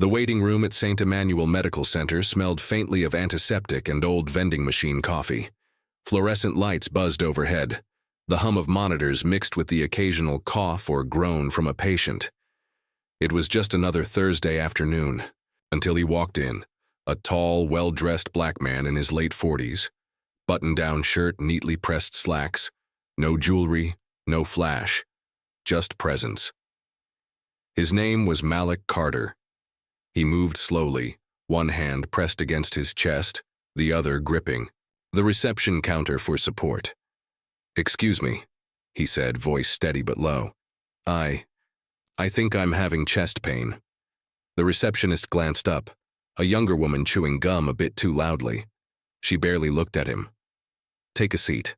The waiting room at St. Emmanuel Medical Center smelled faintly of antiseptic and old vending machine coffee. Fluorescent lights buzzed overhead. The hum of monitors mixed with the occasional cough or groan from a patient. It was just another Thursday afternoon, until he walked in, a tall, well-dressed black man in his late 40s. Button-down shirt, neatly pressed slacks. No jewelry, no flash. Just presence. His name was Malik Carter. He moved slowly, one hand pressed against his chest, the other gripping the reception counter for support. "Excuse me," he said, voice steady but low. I think I'm having chest pain." The receptionist glanced up, a younger woman chewing gum a bit too loudly. She barely looked at him. "Take a seat."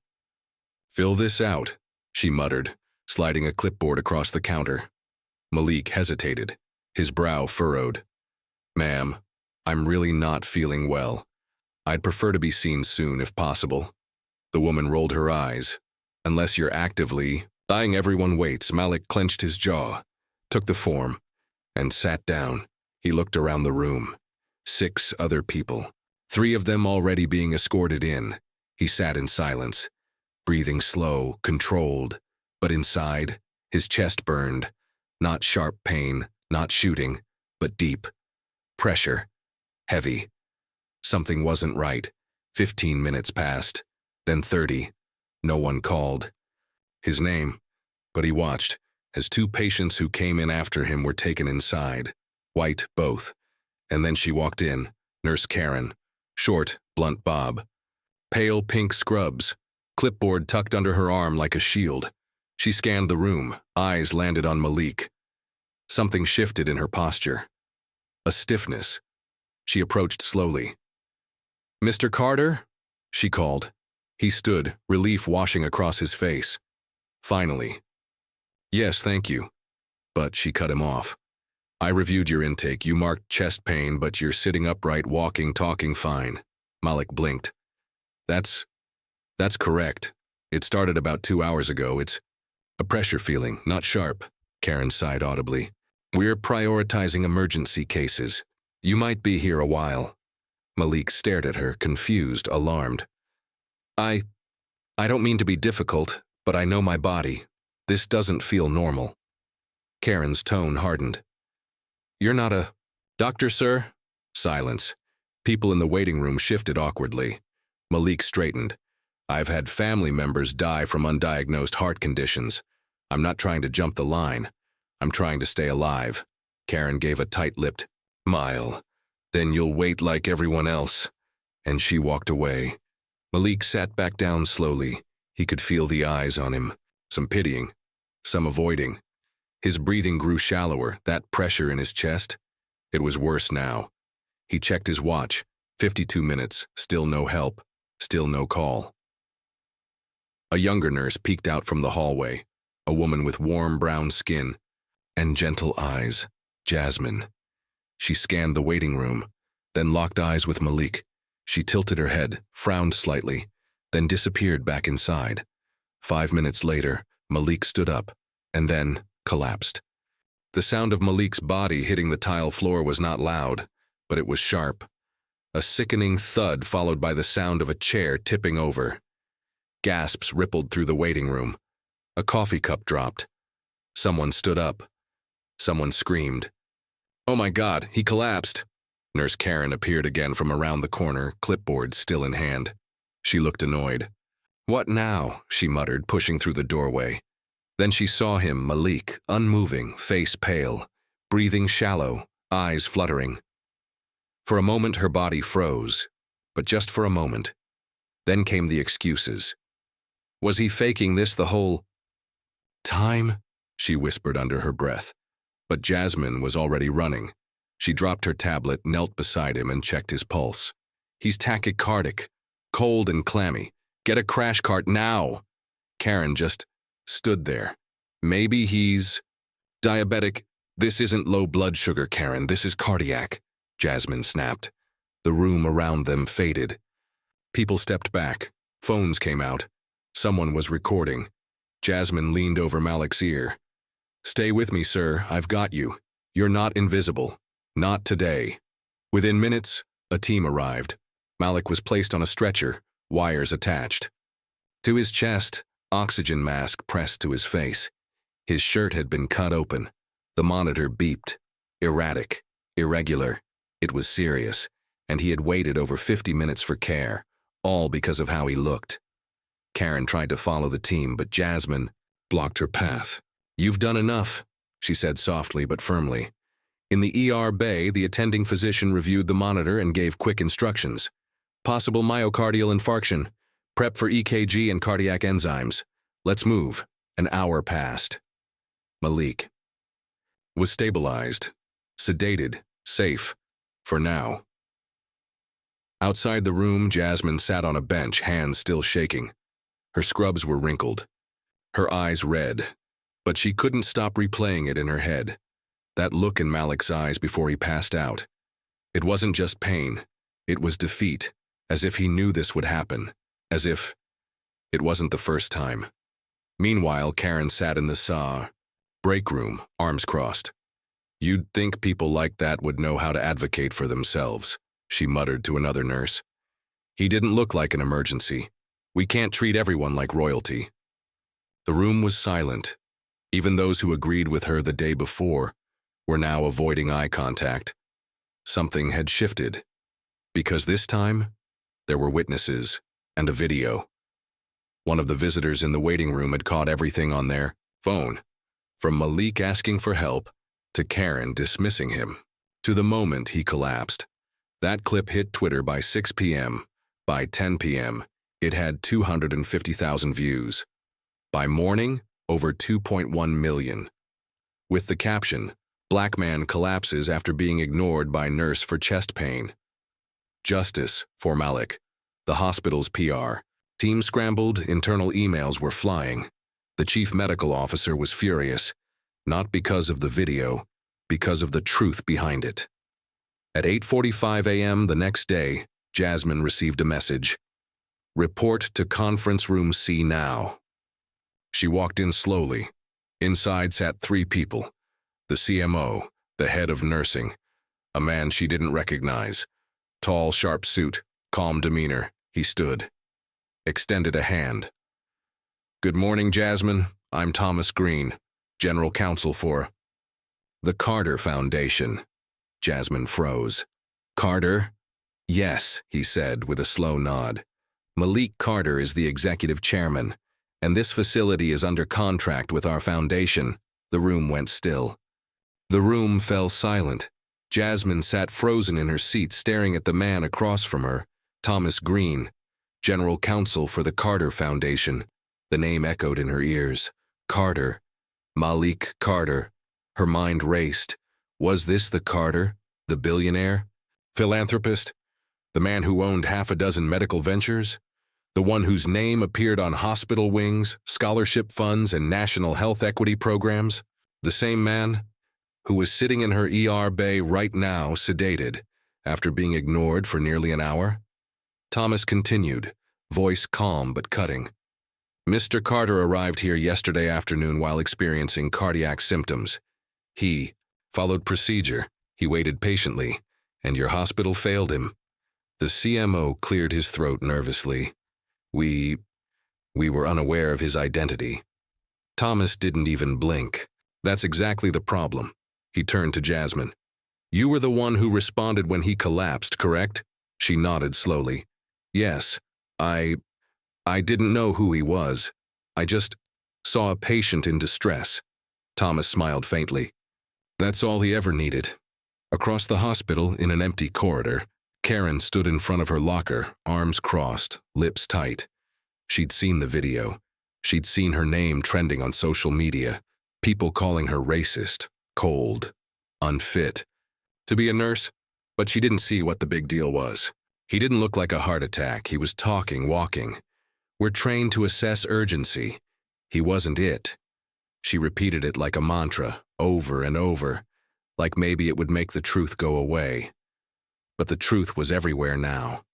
"Fill this out," she muttered, sliding a clipboard across the counter. Malik hesitated, his brow furrowed. "Ma'am, I'm really not feeling well. I'd prefer to be seen soon if possible." The woman rolled her eyes. "Unless you're actively..." Eyeing everyone waits, Malik clenched his jaw, took the form, and sat down. He looked around the room. 6 other people, 3 of them already being escorted in. He sat in silence, breathing slow, controlled, but inside, his chest burned. Not sharp pain, not shooting, but deep. Pressure. Heavy. Something wasn't right. 15 minutes passed, then 30. No one called his name, but he watched as 2 patients who came in after him were taken inside. White, both. And then she walked in, Nurse Karen. Short, blunt bob. Pale pink scrubs, clipboard tucked under her arm like a shield. She scanned the room, eyes landed on Malik. Something shifted in her posture. A stiffness. She approached slowly. "Mr. Carter?" she called. He stood, relief washing across his face. Finally. "Yes, thank you." But she cut him off. "I reviewed your intake. You marked chest pain, but you're sitting upright, walking, talking fine." Malik blinked. That's correct. It started about 2 hours ago. It's a pressure feeling, not sharp." Karen sighed audibly. "We're prioritizing emergency cases. You might be here a while." Malik stared at her, confused, alarmed. I don't mean to be difficult, but I know my body. This doesn't feel normal." Karen's tone hardened. "You're not a doctor, sir?" Silence. People in the waiting room shifted awkwardly. Malik straightened. "I've had family members die from undiagnosed heart conditions. I'm not trying to jump the line. I'm trying to stay alive." Karen gave a tight-lipped smile. "Then you'll wait like everyone else." And she walked away. Malik sat back down slowly. He could feel the eyes on him, some pitying, some avoiding. His breathing grew shallower, that pressure in his chest. It was worse now. He checked his watch. 52 minutes, still no help, still no call. A younger nurse peeked out from the hallway, a woman with warm brown skin and gentle eyes, Jasmine. She scanned the waiting room, then locked eyes with Malik. She tilted her head, frowned slightly, then disappeared back inside. 5 minutes later, Malik stood up, and then collapsed. The sound of Malik's body hitting the tile floor was not loud, but it was sharp. A sickening thud followed by the sound of a chair tipping over. Gasps rippled through the waiting room. A coffee cup dropped. Someone stood up. Someone screamed. "Oh my God, he collapsed!" Nurse Karen appeared again from around the corner, clipboard still in hand. She looked annoyed. "What now?" she muttered, pushing through the doorway. Then she saw him, Malik, unmoving, face pale, breathing shallow, eyes fluttering. For a moment her body froze, but just for a moment. Then came the excuses. Was he faking this the whole time? She whispered under her breath. But Jasmine was already running. She dropped her tablet, knelt beside him, and checked his pulse. "He's tachycardic, cold and clammy. Get a crash cart now!" Karen just stood there. "Maybe he's diabetic." "This isn't low blood sugar, Karen. This is cardiac," Jasmine snapped. The room around them faded. People stepped back. Phones came out. Someone was recording. Jasmine leaned over Malik's ear. "Stay with me, sir. I've got you. You're not invisible." Not today. Within minutes, a team arrived. Malik was placed on a stretcher, wires attached. To his chest, oxygen mask pressed to his face. His shirt had been cut open. The monitor beeped. Erratic, irregular. It was serious, and he had waited over 50 minutes for care, all because of how he looked. Karen tried to follow the team, but Jasmine blocked her path. "You've done enough," she said softly but firmly. In the ER bay, the attending physician reviewed the monitor and gave quick instructions. "Possible myocardial infarction. Prep for EKG and cardiac enzymes. Let's move." An hour passed. Malik was stabilized, sedated, safe, for now. Outside the room, Jasmine sat on a bench, hands still shaking. Her scrubs were wrinkled, her eyes red, but she couldn't stop replaying it in her head. That look in Malik's eyes before he passed out. It wasn't just pain, it was defeat, as if he knew this would happen, as if it wasn't the first time. Meanwhile, Karen sat in the break room, arms crossed. "You'd think people like that would know how to advocate for themselves," she muttered to another nurse. "He didn't look like an emergency. We can't treat everyone like royalty." The room was silent. Even those who agreed with her the day before were now avoiding eye contact. Something had shifted, because this time, there were witnesses and a video. One of the visitors in the waiting room had caught everything on their phone, from Malik asking for help to Karen dismissing him, to the moment he collapsed. That clip hit Twitter by 6 p.m. By 10 p.m., it had 250,000 views. By morning, over 2.1 million. With the caption, "Black man collapses after being ignored by nurse for chest pain." Justice for Malik. The hospital's PR team scrambled, internal emails were flying. The chief medical officer was furious, not because of the video, because of the truth behind it. At 8:45 a.m. the next day, Jasmine received a message. "Report to conference room C now." She walked in slowly. Inside sat 3 people. The CMO, the head of nursing, a man she didn't recognize. Tall, sharp suit, calm demeanor, he stood. Extended a hand. "Good morning, Jasmine. I'm Thomas Green, General Counsel for the Carter Foundation." Jasmine froze. "Carter?" "Yes," he said with a slow nod. "Malik Carter is the executive chairman, and this facility is under contract with our foundation." The room went still. The room fell silent. Jasmine sat frozen in her seat, staring at the man across from her, Thomas Green, General Counsel for the Carter Foundation. The name echoed in her ears. Carter. Malik Carter. Her mind raced. Was this the Carter, the billionaire? Philanthropist? The man who owned half a dozen medical ventures? The one whose name appeared on hospital wings, scholarship funds, and national health equity programs? The same man who was sitting in her ER bay right now, sedated, after being ignored for nearly an hour? Thomas continued, voice calm but cutting. "Mr. Carter arrived here yesterday afternoon while experiencing cardiac symptoms. He followed procedure. He waited patiently, and your hospital failed him." The CMO cleared his throat nervously. We were unaware of his identity." Thomas didn't even blink. "That's exactly the problem." He turned to Jasmine. "You were the one who responded when he collapsed, correct?" She nodded slowly. "Yes, I didn't know who he was. I just saw a patient in distress." Thomas smiled faintly. "That's all he ever needed." Across the hospital, in an empty corridor, Karen stood in front of her locker, arms crossed, lips tight. She'd seen the video. She'd seen her name trending on social media, people calling her racist, cold, unfit to be a nurse, but she didn't see what the big deal was. He didn't look like a heart attack. He was talking, walking. We're trained to assess urgency. He wasn't it. She repeated it like a mantra, over and over, like maybe it would make the truth go away. But the truth was everywhere now.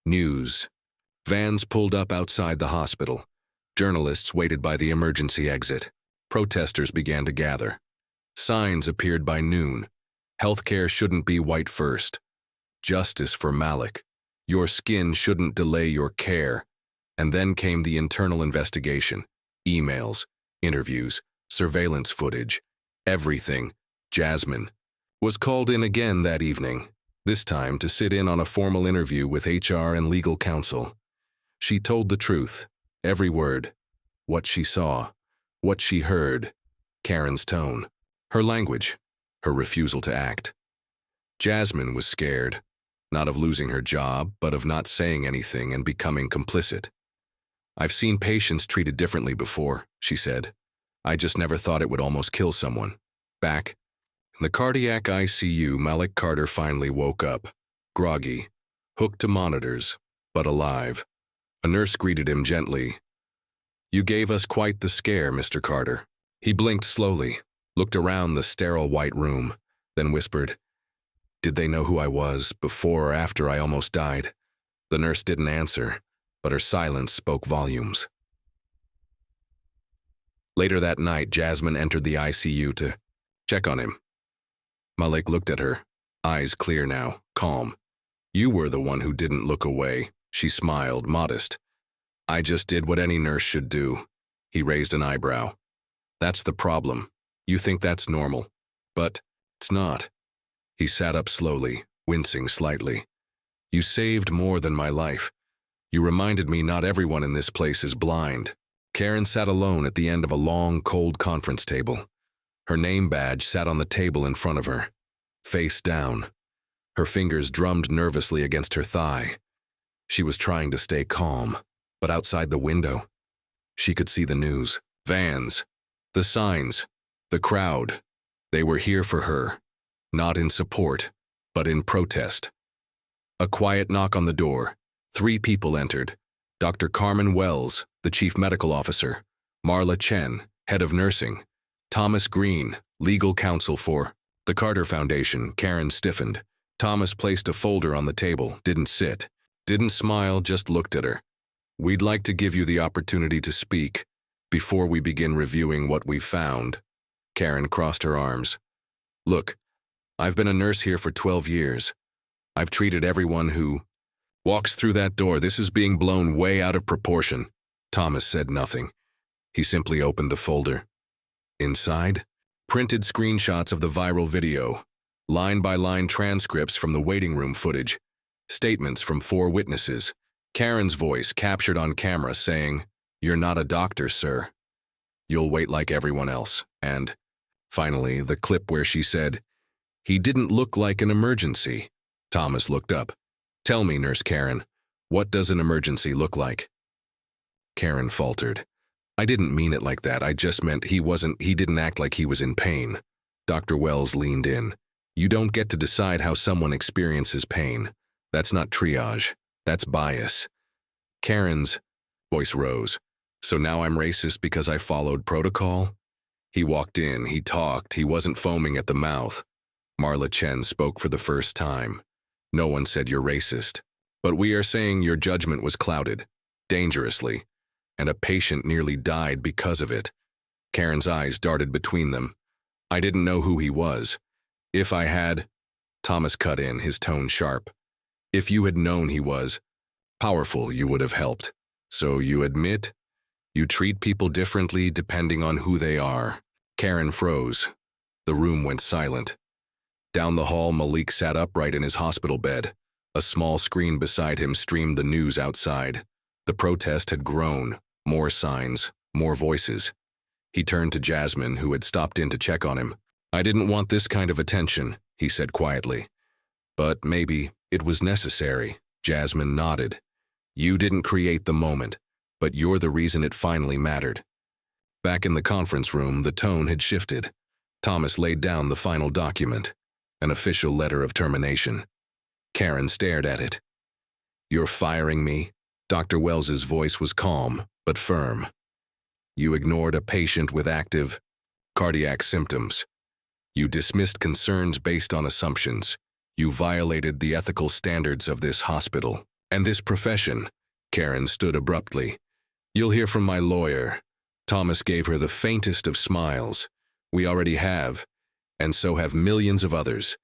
News. Vans pulled up outside the hospital. Journalists waited by the emergency exit. Protesters began to gather. Signs appeared by noon. Healthcare shouldn't be white first. Justice for Malik. Your skin shouldn't delay your care. And then came the internal investigation. Emails, interviews, surveillance footage, everything. Jasmine was called in again that evening, this time to sit in on a formal interview with HR and legal counsel. She told the truth, every word, what she saw, what she heard, Karen's tone, her language, her refusal to act. Jasmine was scared, not of losing her job, but of not saying anything and becoming complicit. "I've seen patients treated differently before," she said. "I just never thought it would almost kill someone." Back in the cardiac ICU, Malik Carter finally woke up, groggy, hooked to monitors, but alive. A nurse greeted him gently. "You gave us quite the scare, Mr. Carter." He blinked slowly, looked around the sterile white room, then whispered, "Did they know who I was, before or after I almost died?" The nurse didn't answer, but her silence spoke volumes. Later that night, Jasmine entered the ICU to check on him. Malik looked at her, eyes clear now, calm. "You were the one who didn't look away," she smiled, modest. "I just did what any nurse should do." He raised an eyebrow. "That's the problem. You think that's normal. But it's not." He sat up slowly, wincing slightly. "You saved more than my life. You reminded me not everyone in this place is blind." Karen sat alone at the end of a long, cold conference table. Her name badge sat on the table in front of her, face down. Her fingers drummed nervously against her thigh. She was trying to stay calm, but outside the window, she could see the news. Vans, the signs, the crowd. They were here for her, not in support, but in protest. A quiet knock on the door. 3 people entered. Dr. Carmen Wells, the chief medical officer, Marla Chen, head of nursing, Thomas Green, legal counsel for the Carter Foundation. Karen stiffened. Thomas placed a folder on the table, didn't sit, didn't smile, just looked at her. "We'd like to give you the opportunity to speak before we begin reviewing what we've found." Karen crossed her arms. "Look, I've been a nurse here for 12 years. I've treated everyone who walks through that door. This is being blown way out of proportion." Thomas said nothing. He simply opened the folder. Inside, printed screenshots of the viral video, line-by-line transcripts from the waiting room footage, statements from 4 witnesses, Karen's voice captured on camera saying, "You're not a doctor, sir. You'll wait like everyone else." And, finally, the clip where she said, "He didn't look like an emergency." Thomas looked up. "Tell me, Nurse Karen, what does an emergency look like?" Karen faltered. "I didn't mean it like that. I just meant he didn't act like he was in pain." Dr. Wells leaned in. "You don't get to decide how someone experiences pain. That's not triage. That's bias." Karen's voice rose. "So now I'm racist because I followed protocol?" He walked in, he talked, he wasn't foaming at the mouth. Marla Chen spoke for the first time. "No one said you're racist, but we are saying your judgment was clouded, dangerously, and a patient nearly died because of it." Karen's eyes darted between them. "I didn't know who he was. If I had—" Thomas cut in, his tone sharp. "If you had known he was powerful, you would have helped. So you admit you treat people differently depending on who they are." Karen froze. The room went silent. Down the hall, Malik sat upright in his hospital bed. A small screen beside him streamed the news outside. The protest had grown. More signs, more voices. He turned to Jasmine, who had stopped in to check on him. "I didn't want this kind of attention," he said quietly. "But maybe it was necessary." Jasmine nodded. "You didn't create the moment, but you're the reason it finally mattered." Back in the conference room, the tone had shifted. Thomas laid down the final document, an official letter of termination. Karen stared at it. "You're firing me?" Dr. Wells's voice was calm, but firm. "You ignored a patient with active cardiac symptoms. You dismissed concerns based on assumptions. You violated the ethical standards of this hospital and this profession." Karen stood abruptly. "You'll hear from my lawyer." Thomas gave her the faintest of smiles. "We already have, and so have millions of others.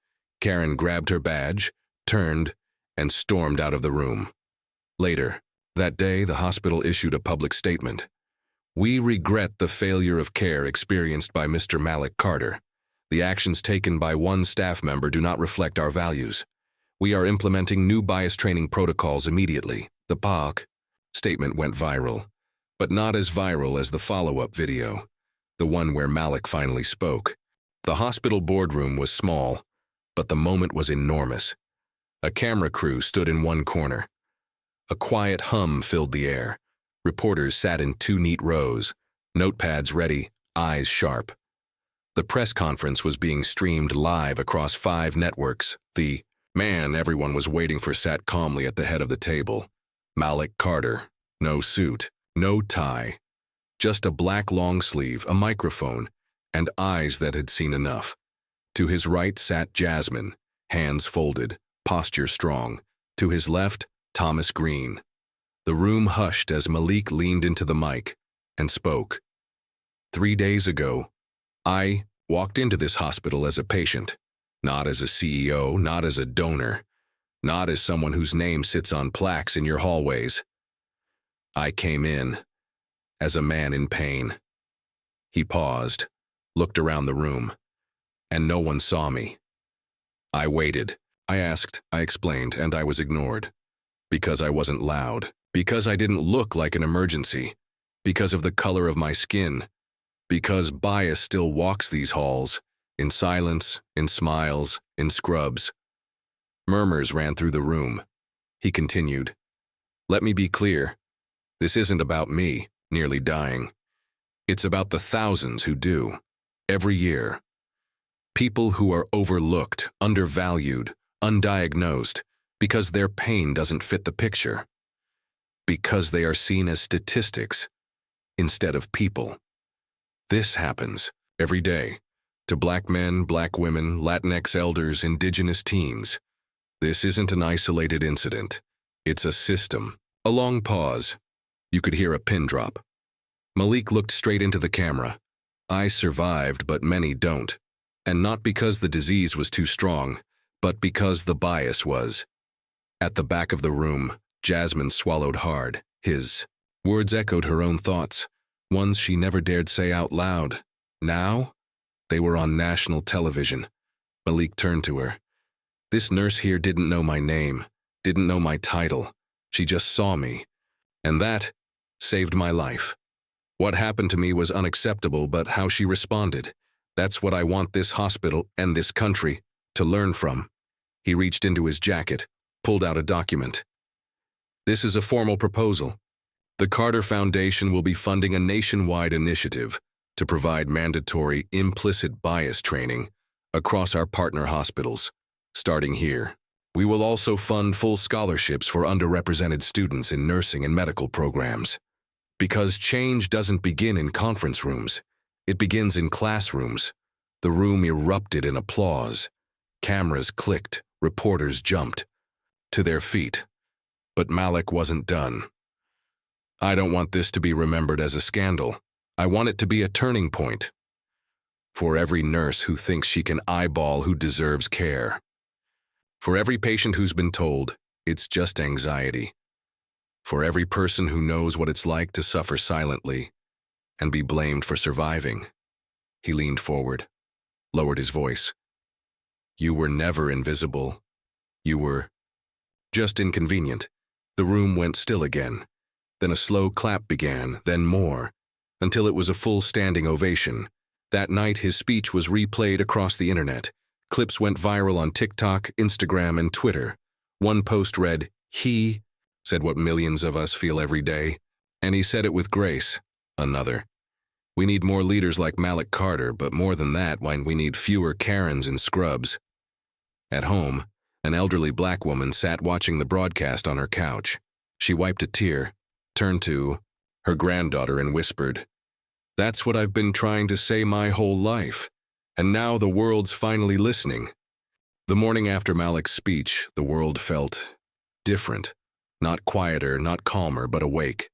Karen grabbed her badge, turned, and stormed out of the room. Later, that day, the hospital issued a public statement. We regret the failure of care experienced by Mr. Malik Carter. The actions taken by one staff member do not reflect our values. We are implementing new bias training protocols immediately. The POC statement went viral, but not as viral as the follow-up video, the one where Malik finally spoke. The hospital boardroom was small, but the moment was enormous. A camera crew stood in one corner. A quiet hum filled the air. Reporters sat in 2 neat rows, notepads ready, eyes sharp. The press conference was being streamed live across 5 networks. The man everyone was waiting for sat calmly at the head of the table. Malik Carter. No suit, no tie. Just a black long sleeve, a microphone, and eyes that had seen enough. To his right sat Jasmine, hands folded, posture strong. To his left, Thomas Green. The room hushed as Malik leaned into the mic and spoke. 3 days ago, I walked into this hospital as a patient, not as a CEO, not as a donor, not as someone whose name sits on plaques in your hallways. I came in as a man in pain. He paused, looked around the room, and no one saw me. I waited. I asked, I explained, and I was ignored. Because I wasn't loud. Because I didn't look like an emergency. Because of the color of my skin. Because bias still walks these halls, in silence, in smiles, in scrubs. Murmurs ran through the room. He continued, "Let me be clear. This isn't about me, nearly dying. It's about the thousands who do, every year. People who are overlooked, undervalued, undiagnosed, because their pain doesn't fit the picture. Because they are seen as statistics, instead of people. This happens, every day, to black men, black women, Latinx elders, indigenous teens. This isn't an isolated incident. It's a system." A long pause. You could hear a pin drop. Malik looked straight into the camera. I survived, but many don't. And not because the disease was too strong, but because the bias was. At the back of the room, Jasmine swallowed hard. His words echoed her own thoughts, ones she never dared say out loud. Now, they were on national television. Malik turned to her. This nurse here didn't know my name, didn't know my title. She just saw me. And that saved my life. What happened to me was unacceptable, but how she responded, that's what I want this hospital and this country to learn from. He reached into his jacket, pulled out a document. This is a formal proposal. The Carter Foundation will be funding a nationwide initiative to provide mandatory implicit bias training across our partner hospitals, starting here. We will also fund full scholarships for underrepresented students in nursing and medical programs. Because change doesn't begin in conference rooms, it begins in classrooms. The room erupted in applause. Cameras clicked, reporters jumped to their feet. But Malik wasn't done. I don't want this to be remembered as a scandal. I want it to be a turning point. For every nurse who thinks she can eyeball who deserves care. For every patient who's been told, it's just anxiety. For every person who knows what it's like to suffer silently and be blamed for surviving. He leaned forward, lowered his voice. You were never invisible. You were just inconvenient. The room went still again. Then a slow clap began, then more, until it was a full standing ovation. That night, his speech was replayed across the internet. Clips went viral on TikTok, Instagram, and Twitter. One post read, "He said what millions of us feel every day, and he said it with grace." Another, "We need more leaders like Malik Carter, but more than that, we need fewer Karens and scrubs." At home, an elderly black woman sat watching the broadcast on her couch. She wiped a tear, turned to her granddaughter and whispered, "That's what I've been trying to say my whole life. And now the world's finally listening." The morning after Malik's speech, the world felt different. Not quieter, not calmer, but awake.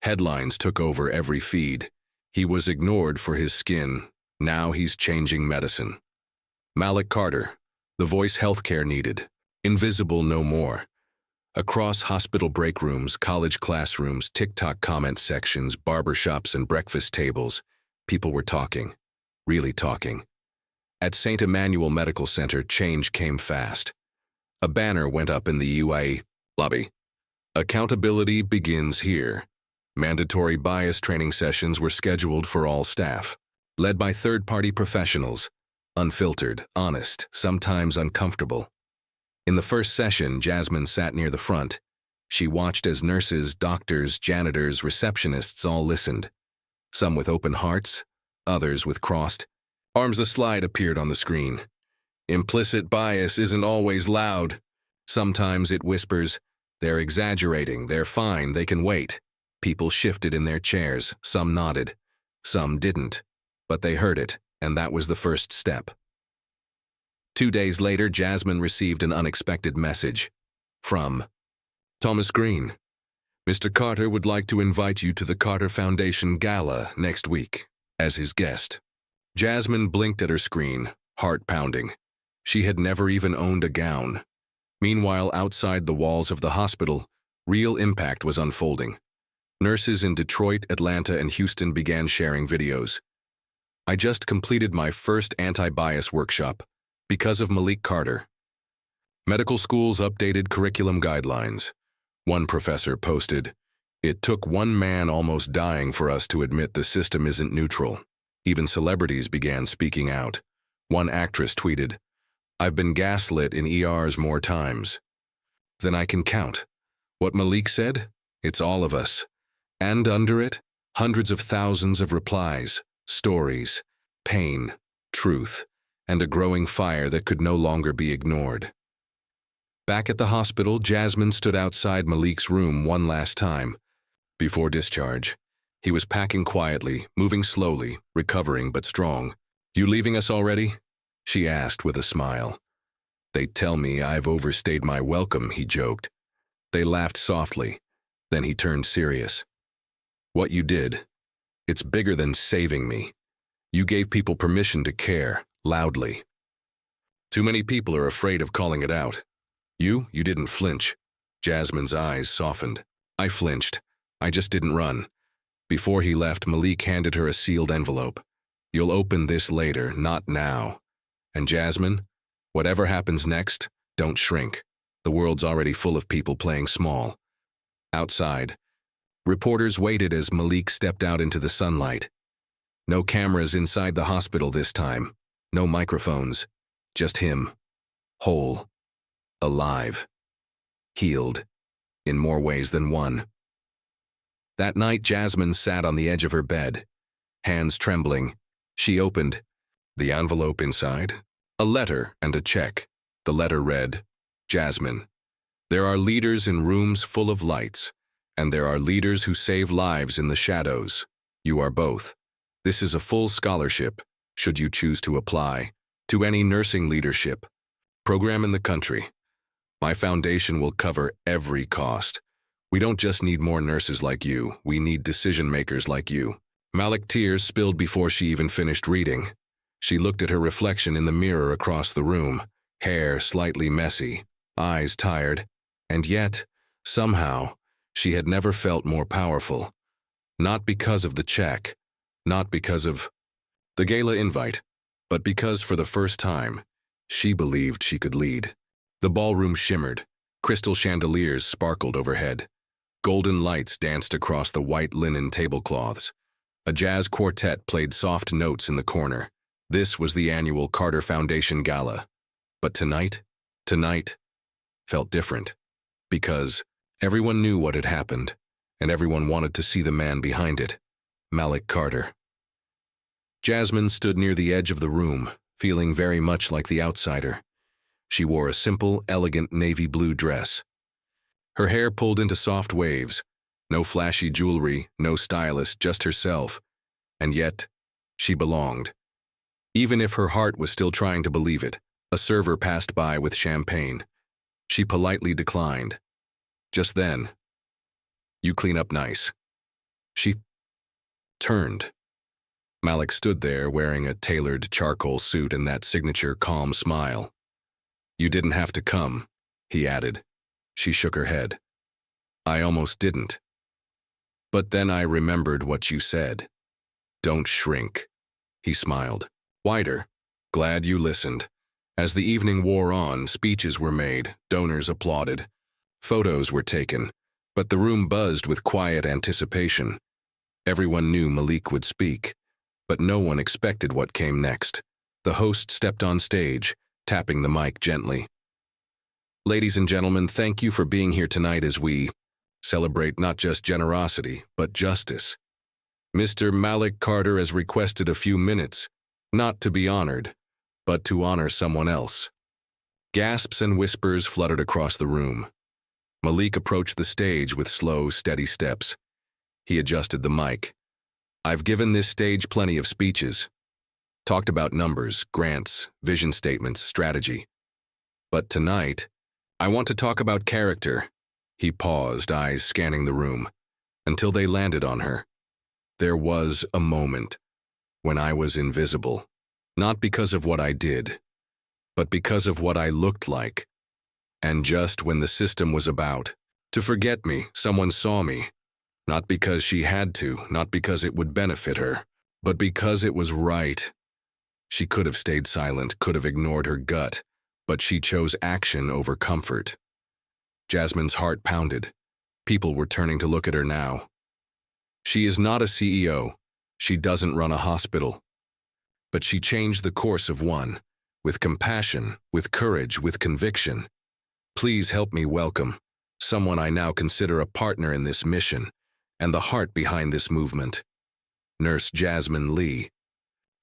Headlines took over every feed. He was ignored for his skin. Now he's changing medicine. Malik Carter, The voice healthcare needed. Invisible no more. Across hospital break rooms, college classrooms, TikTok comment sections, barbershops, and breakfast tables, people were talking. Really talking. At St. Emmanuel Medical Center, change came fast. A banner went up in the UIE lobby. Accountability begins here. Mandatory bias training sessions were scheduled for all staff, led by third-party professionals, unfiltered, honest, sometimes uncomfortable. In the first session, Jasmine sat near the front. She watched as nurses, doctors, janitors, receptionists all listened. Some with open hearts, others with crossed arms. A slide appeared on the screen. Implicit bias isn't always loud. Sometimes it whispers, "They're exaggerating, they're fine, they can wait." People shifted in their chairs, some nodded, some didn't, but they heard it, and that was the first step. 2 days later, Jasmine received an unexpected message from Thomas Green. "Mr. Carter would like to invite you to the Carter Foundation Gala next week as his guest." Jasmine blinked at her screen, heart pounding. She had never even owned a gown. Meanwhile, outside the walls of the hospital, real impact was unfolding. Nurses in Detroit, Atlanta, and Houston began sharing videos. "I just completed my first anti-bias workshop because of Malik Carter." Medical schools updated curriculum guidelines. One professor posted, "It took one man almost dying for us to admit the system isn't neutral." Even celebrities began speaking out. One actress tweeted, "I've been gaslit in ERs more times than I can count." What Malik said? It's all of us. And under it, hundreds of thousands of replies, stories, pain, truth, and a growing fire that could no longer be ignored. Back at the hospital, Jasmine stood outside Malik's room one last time. Before discharge, he was packing quietly, moving slowly, recovering but strong. "You leaving us already?" she asked with a smile. "They tell me I've overstayed my welcome," he joked. They laughed softly. Then he turned serious. "What you did, it's bigger than saving me. You gave people permission to care, loudly. Too many people are afraid of calling it out. You didn't flinch." Jasmine's eyes softened. "I flinched. I just didn't run." Before he left, Malik handed her a sealed envelope. "You'll open this later, not now. And Jasmine, whatever happens next, don't shrink. The world's already full of people playing small." Outside, reporters waited as Malik stepped out into the sunlight. No cameras inside the hospital this time. No microphones. Just him. Whole. Alive. Healed. In more ways than one. That night, Jasmine sat on the edge of her bed, hands trembling. She opened the envelope inside. A letter and a check. The letter read, "Jasmine, there are leaders in rooms full of lights, and there are leaders who save lives in the shadows. You are both. This is a full scholarship, should you choose to apply, to any nursing leadership program in the country. My foundation will cover every cost. We don't just need more nurses like you, we need decision-makers like you." Malik tears spilled before she even finished reading. She looked at her reflection in the mirror across the room, hair slightly messy, eyes tired, and yet, somehow, she had never felt more powerful. Not because of the check, not because of the gala invite, but because for the first time, she believed she could lead. The ballroom shimmered. Crystal chandeliers sparkled overhead. Golden lights danced across the white linen tablecloths. A jazz quartet played soft notes in the corner. This was the annual Carter Foundation Gala. But tonight felt different. Because everyone knew what had happened, and everyone wanted to see the man behind it, Malik Carter. Jasmine stood near the edge of the room, feeling very much like the outsider. She wore a simple, elegant navy blue dress. Her hair pulled into soft waves, no flashy jewelry, no stylist, just herself. And yet, she belonged. Even if her heart was still trying to believe it, a server passed by with champagne. She politely declined. Just then, "You clean up nice." She turned. Malik stood there wearing a tailored charcoal suit and that signature calm smile. You didn't have to come, he added. She shook her head. I almost didn't. But then I remembered what you said. Don't shrink. He smiled. Wider. Glad you listened. As the evening wore on, speeches were made, donors applauded. Photos were taken, but the room buzzed with quiet anticipation. Everyone knew Malik would speak, but no one expected what came next. The host stepped on stage, tapping the mic gently. Ladies and gentlemen, thank you for being here tonight as we celebrate not just generosity, but justice. Mr. Malik Carter has requested a few minutes, not to be honored, but to honor someone else. Gasps and whispers fluttered across the room. Malik approached the stage with slow, steady steps. He adjusted the mic. I've given this stage plenty of speeches. Talked about numbers, grants, vision statements, strategy. But tonight, I want to talk about character. He paused, eyes scanning the room, until they landed on her. There was a moment when I was invisible, not because of what I did, but because of what I looked like. And just when the system was about to forget me, someone saw me. Not because she had to, not because it would benefit her, but because it was right. She could have stayed silent, could have ignored her gut, but she chose action over comfort. Jasmine's heart pounded. People were turning to look at her now. She is not a CEO. She doesn't run a hospital. But she changed the course of one, with compassion, with courage, with conviction. Please help me welcome someone I now consider a partner in this mission and the heart behind this movement. Nurse Jasmine Lee.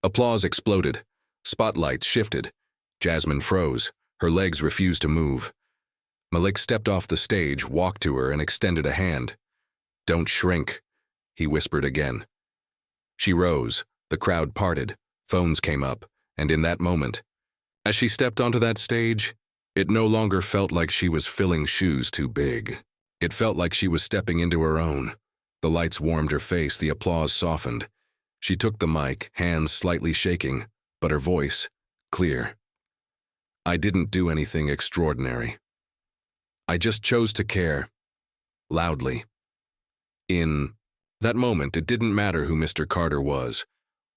Applause exploded. Spotlights shifted. Jasmine froze. Her legs refused to move. Malik stepped off the stage, walked to her, and extended a hand. Don't shrink, he whispered again. She rose. The crowd parted. Phones came up, and in that moment, as she stepped onto that stage, it no longer felt like she was filling shoes too big. It felt like she was stepping into her own. The lights warmed her face, the applause softened. She took the mic, hands slightly shaking, but her voice clear. I didn't do anything extraordinary. I just chose to care. Loudly. In that moment, it didn't matter who Mr. Carter was.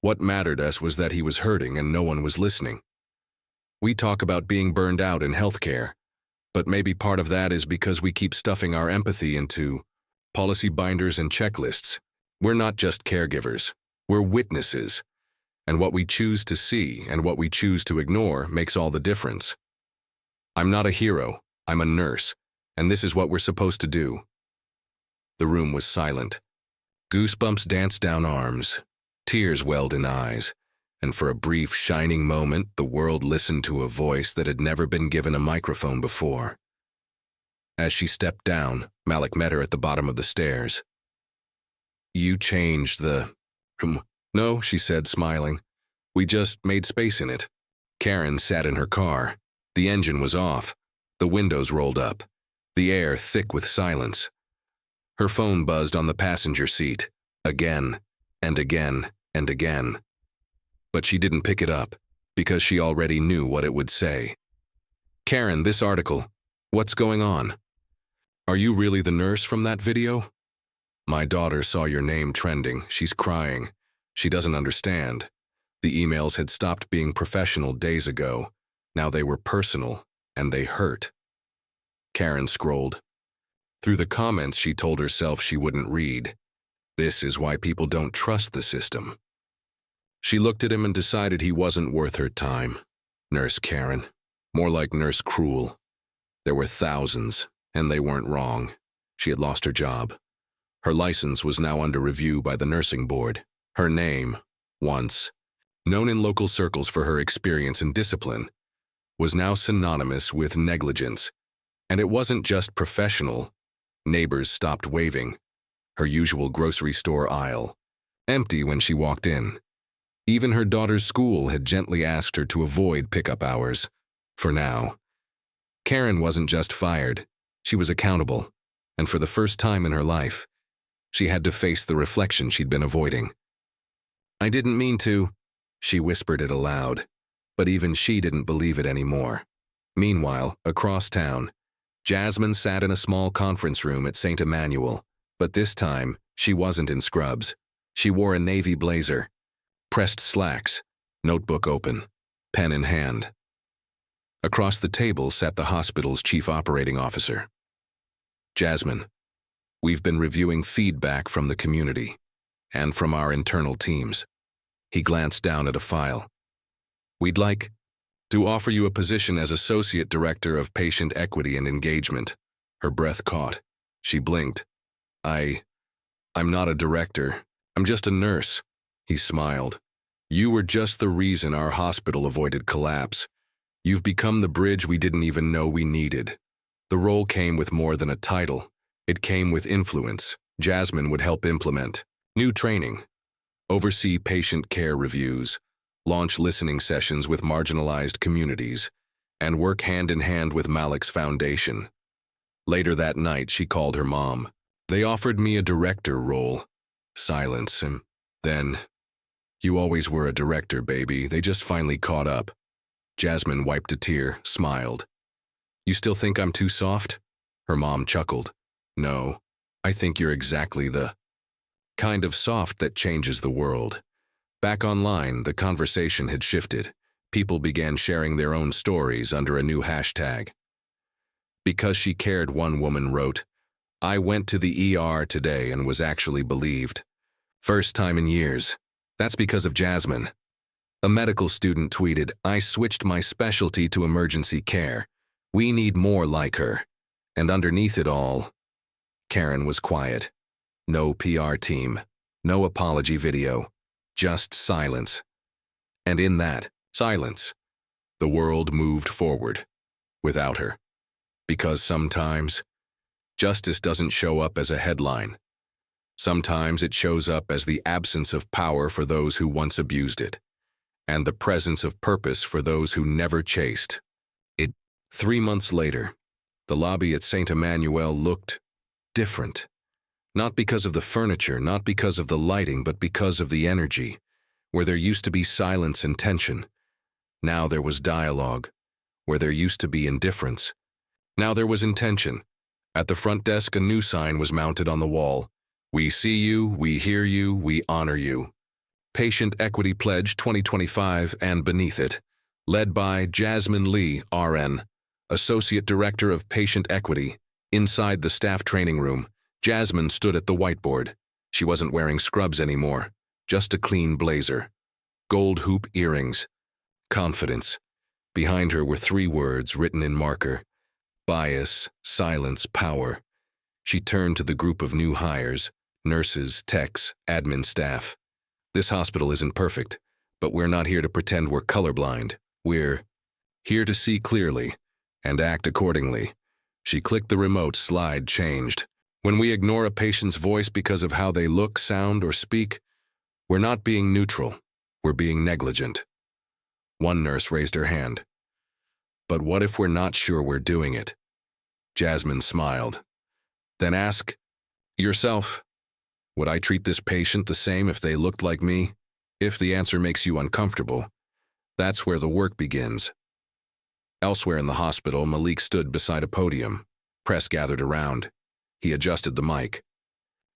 What mattered us was that he was hurting and no one was listening. We talk about being burned out in healthcare, but maybe part of that is because we keep stuffing our empathy into policy binders and checklists. We're not just caregivers. We're witnesses. And what we choose to see and what we choose to ignore makes all the difference. I'm not a hero. I'm a nurse. And this is what we're supposed to do. The room was silent. Goosebumps danced down arms. Tears welled in eyes. And for a brief, shining moment, the world listened to a voice that had never been given a microphone before. As she stepped down, Malik met her at the bottom of the stairs. You changed the room. No, she said, smiling. We just made space in it. Karen sat in her car. The engine was off. The windows rolled up. The air thick with silence. Her phone buzzed on the passenger seat. Again, and again, and again. But she didn't pick it up, because she already knew what it would say. Karen, this article. What's going on? Are you really the nurse from that video? My daughter saw your name trending. She's crying. She doesn't understand. The emails had stopped being professional days ago. Now they were personal, and they hurt. Karen scrolled. Through the comments she told herself she wouldn't read. This is why people don't trust the system. She looked at him and decided he wasn't worth her time. Nurse Karen. More like Nurse Cruel. There were thousands, and they weren't wrong. She had lost her job. Her license was now under review by the nursing board. Her name, once known in local circles for her experience and discipline, was now synonymous with negligence. And it wasn't just professional. Neighbors stopped waving. Her usual grocery store aisle, empty when she walked in. Even her daughter's school had gently asked her to avoid pickup hours. For now. Karen wasn't just fired. She was accountable. And for the first time in her life, she had to face the reflection she'd been avoiding. I didn't mean to, she whispered it aloud, but even she didn't believe it anymore. Meanwhile, across town, Jasmine sat in a small conference room at St. Emmanuel, but this time, she wasn't in scrubs. She wore a navy blazer, pressed slacks, notebook open, pen in hand. Across the table sat the hospital's chief operating officer. Jasmine, we've been reviewing feedback from the community and from our internal teams. He glanced down at a file. We'd like to offer you a position as Associate Director of Patient Equity and Engagement. Her breath caught. She blinked. I'm not a director. I'm just a nurse. He smiled. You were just the reason our hospital avoided collapse. You've become the bridge we didn't even know we needed. The role came with more than a title. It came with influence. Jasmine would help implement new training, oversee patient care reviews, launch listening sessions with marginalized communities, and work hand-in-hand with Malik's foundation. Later that night, she called her mom. They offered me a director role. Silence, and then, you always were a director, baby. They just finally caught up. Jasmine wiped a tear, smiled. You still think I'm too soft? Her mom chuckled. No, I think you're exactly the kind of soft that changes the world. Back online, the conversation had shifted. People began sharing their own stories under a new hashtag. Because she cared, one woman wrote, I went to the ER today and was actually believed. First time in years. That's because of Jasmine. A medical student tweeted, I switched my specialty to emergency care. We need more like her. And underneath it all, Karen was quiet. No PR team. No apology video. Just silence. And in that silence, the world moved forward without her. Because sometimes, justice doesn't show up as a headline. Sometimes it shows up as the absence of power for those who once abused it, and the presence of purpose for those who never chased it. 3 months later, the lobby at St. Emmanuel looked different. Not because of the furniture, not because of the lighting, but because of the energy. Where there used to be silence and tension, now there was dialogue. Where there used to be indifference, now there was intention. At the front desk, a new sign was mounted on the wall. We see you, we hear you, we honor you. Patient Equity Pledge 2025, and beneath it, led by Jasmine Lee, RN, Associate Director of Patient Equity. Inside the staff training room, Jasmine stood at the whiteboard. She wasn't wearing scrubs anymore, just a clean blazer. Gold hoop earrings. Confidence. Behind her were 3 words written in marker. Bias, silence, power. She turned to the group of new hires, nurses, techs, admin staff. This hospital isn't perfect, but we're not here to pretend we're colorblind. We're here to see clearly and act accordingly. She clicked the remote, slide changed. When we ignore a patient's voice because of how they look, sound, or speak, we're not being neutral, we're being negligent. One nurse raised her hand. But what if we're not sure we're doing it? Jasmine smiled. Then ask yourself, would I treat this patient the same if they looked like me? If the answer makes you uncomfortable, that's where the work begins. Elsewhere in the hospital, Malik stood beside a podium. Press gathered around. He adjusted the mic.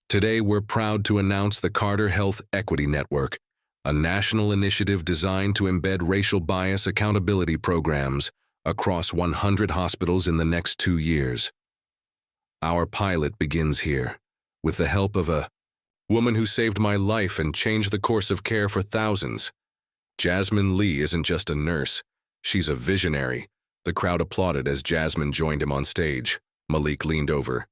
Today, we're proud to announce the Carter Health Equity Network, a national initiative designed to embed racial bias accountability programs across 100 hospitals in the next 2 years. Our pilot begins here, with the help of a woman who saved my life and changed the course of care for thousands. Jasmine Lee isn't just a nurse, she's a visionary. The crowd applauded as Jasmine joined him on stage. Malik leaned over.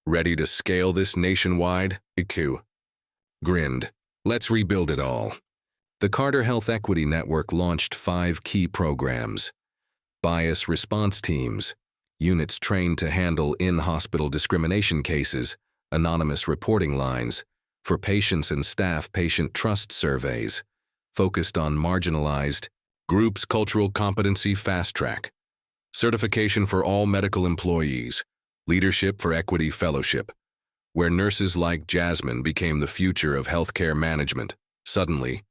Ready to scale this nationwide? Iku grinned. Let's rebuild it all. The Carter Health Equity Network launched 5 key programs. Bias response teams, units trained to handle in-hospital discrimination cases, anonymous reporting lines, for patients and staff patient trust surveys, focused on marginalized groups, cultural competency fast track, certification for all medical employees, leadership for equity fellowship, where nurses like Jasmine became the future of healthcare management. Suddenly,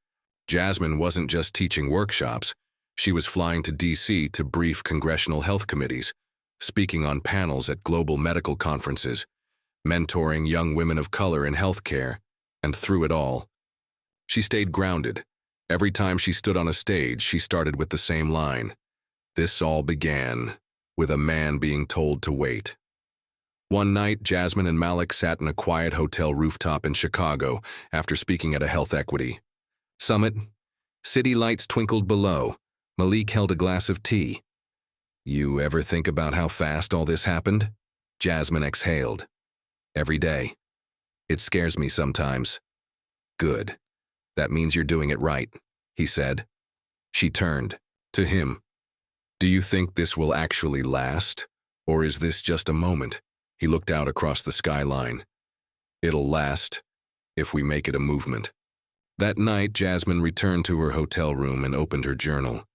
Jasmine wasn't just teaching workshops, She was flying to D.C. to brief congressional health committees, speaking on panels at global medical conferences, mentoring young women of color in healthcare, and through it all, she stayed grounded. Every time she stood on a stage, she started with the same line. This all began with a man being told to wait. One night, Jasmine and Malik sat in a quiet hotel rooftop in Chicago after speaking at a health equity summit. City lights twinkled below. Malik held a glass of tea. You ever think about how fast all this happened? Jasmine exhaled. Every day. It scares me sometimes. Good. That means you're doing it right, he said. She turned to him. Do you think this will actually last? Or is this just a moment? He looked out across the skyline. It'll last, if we make it a movement. That night, Jasmine returned to her hotel room and opened her journal.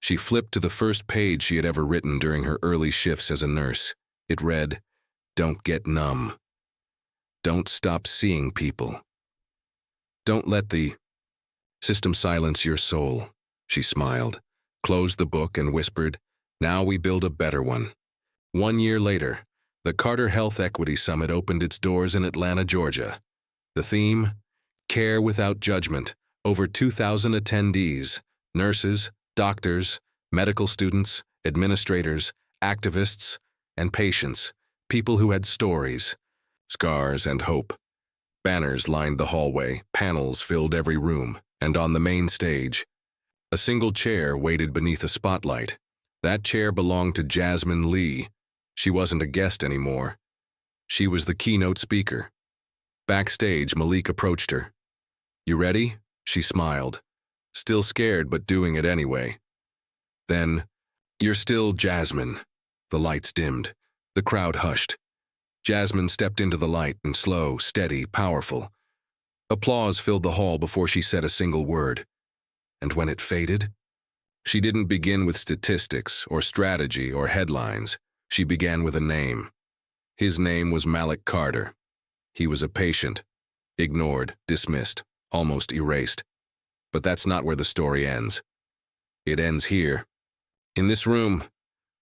She flipped to the first page she had ever written during her early shifts as a nurse. It read, Don't get numb. Don't stop seeing people. Don't let the system silence your soul. She smiled, closed the book, and whispered, Now we build a better one. 1 year later, the Carter Health Equity Summit opened its doors in Atlanta, Georgia. The theme, Care Without Judgment. Over 2,000 attendees, nurses, doctors, medical students, administrators, activists, and patients, people who had stories, scars, and hope. Banners lined the hallway, panels filled every room, and on the main stage, a single chair waited beneath a spotlight. That chair belonged to Jasmine Lee. She wasn't a guest anymore. She was the keynote speaker. Backstage, Malik approached her. You ready? She smiled, still scared but doing it anyway. Then, You're still Jasmine. The lights dimmed. The crowd hushed. Jasmine stepped into the light and slow, steady, powerful. Applause filled the hall before she said a single word. And when it faded, she didn't begin with statistics or strategy or headlines. She began with a name. His name was Malik Carter. He was a patient, ignored, dismissed, almost erased. But that's not where the story ends. It ends here, in this room,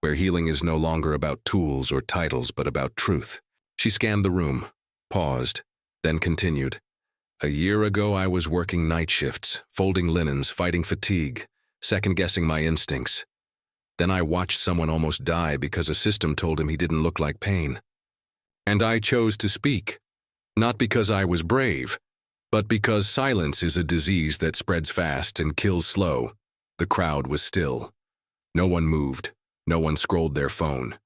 where healing is no longer about tools or titles, but about truth. She scanned the room, paused, then continued. A year ago, I was working night shifts, folding linens, fighting fatigue, second-guessing my instincts. Then I watched someone almost die because a system told him he didn't look like pain. And I chose to speak, not because I was brave, but because silence is a disease that spreads fast and kills slow. The crowd was still. No one moved. No one scrolled their phone.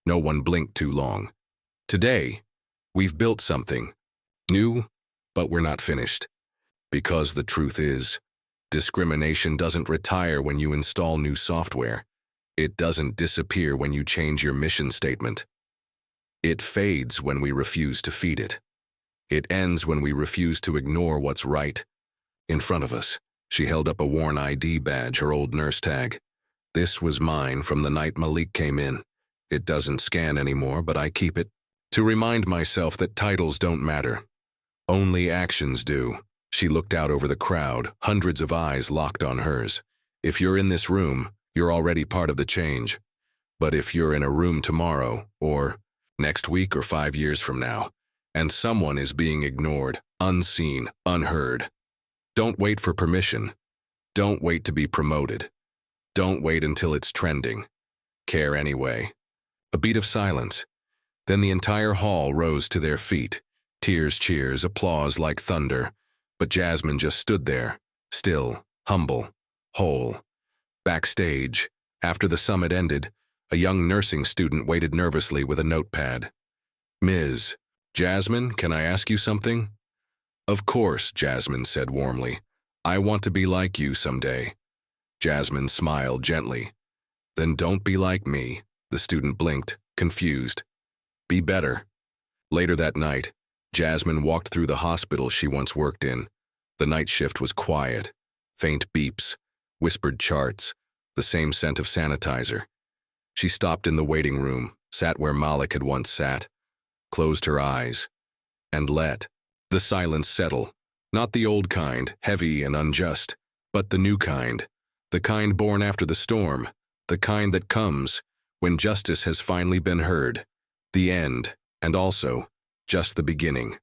No one blinked too long. Today, we've built something new, but we're not finished. Because the truth is, discrimination doesn't retire when you install new software. It doesn't disappear when you change your mission statement. It fades when we refuse to feed it. It ends when we refuse to ignore what's right in front of us. She held up a worn ID badge, her old nurse tag. This was mine from the night Malik came in. It doesn't scan anymore, but I keep it to remind myself that titles don't matter. Only actions do. She looked out over the crowd, hundreds of eyes locked on hers. If you're in this room, you're already part of the change. But if you're in a room tomorrow, or next week or 5 years from now, and someone is being ignored, unseen, unheard, don't wait for permission. Don't wait to be promoted. Don't wait until it's trending. Care anyway. A beat of silence. Then the entire hall rose to their feet. Tears, cheers, applause like thunder. But Jasmine just stood there, still, humble, whole. Backstage, after the summit ended, a young nursing student waited nervously with a notepad. Ms. Jasmine, can I ask you something? Of course, Jasmine said warmly. I want to be like you someday. Jasmine smiled gently. Then don't be like me. The student blinked, confused. Be better. Later that night, Jasmine walked through the hospital she once worked in. The night shift was quiet. Faint beeps, whispered charts, the same scent of sanitizer. She stopped in the waiting room, sat where Malik had once sat, closed her eyes, and let the silence settle. Not the old kind, heavy and unjust, but the new kind, The kind born after the storm, the kind that comes when justice has finally been heard. The end, and also just the beginning.